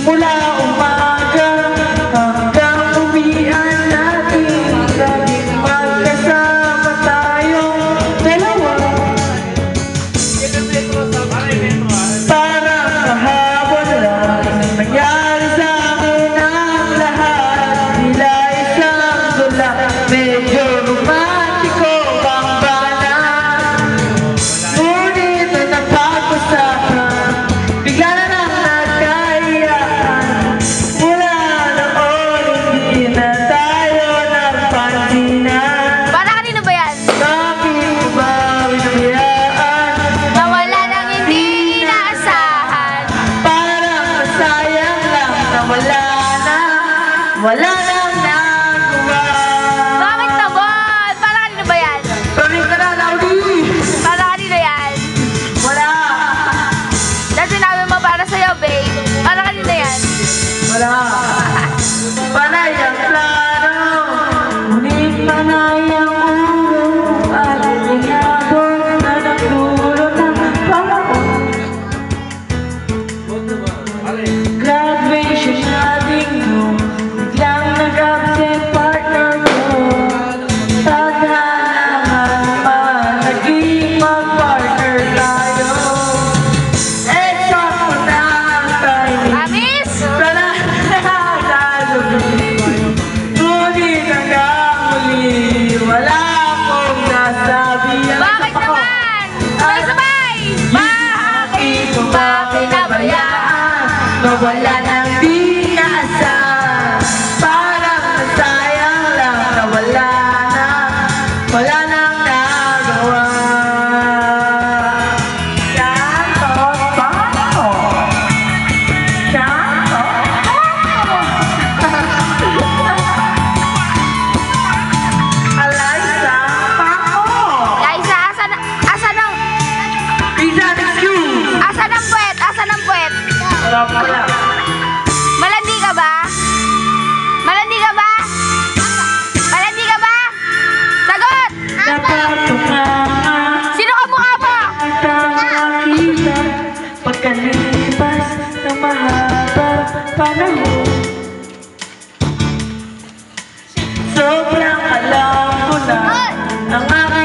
Mula umaga hanggang uwian natin, laging magkasama tayong dalawa. Parang kahapon lang nangyari sa akin ang lahat. Tila isang dula, medyo romantiko ang bana. Ngunit na napag-usapan, bigla na lang nagkahiyaan. Mula noon hindi na tayo nagpansinan. Para kanino ba yan? Bakit mo ba binayaan? Nawala nang hindi inaasahan. Parang masayang lang na wala nang nagawa. Bakit naman? Para kanino ba yan? Balik ka na, Laudi! Para kanino yan? Wala! Dahil sinabi mo para sa'yo, babe. Para kanino yan? Wala! Panay ang plano, ngunit panay ang ulo. Alinyado na nagdulot ng panahon. Graduation natin nung biglang nag-absent partner ko. Tadhana naman, naging mag-partner tayo. Sakto na ang timing. Amis? Sana nalulungin. Ngunit hanggang muli, wala akong nasabihan. Bakit naman? Sabay-sabay! Bakit mo ba pinabayaan? Nawala nang di naasahan. Parang masayang lang na wala nang nagawa. Shanto, Paco. Shanto, Alaysa, Paco. Liza, asan ang... Pizza, excuse. Asan ang puwet? Asan ang puwet? Wala pala. Malandi ka ba? Malandi ka ba? Malandi ka ba? Sagot! Napatunganga Sino ka mukha mo? nakita pagkalipas ng mahabang panahon. Sobrang alam ko na ang aking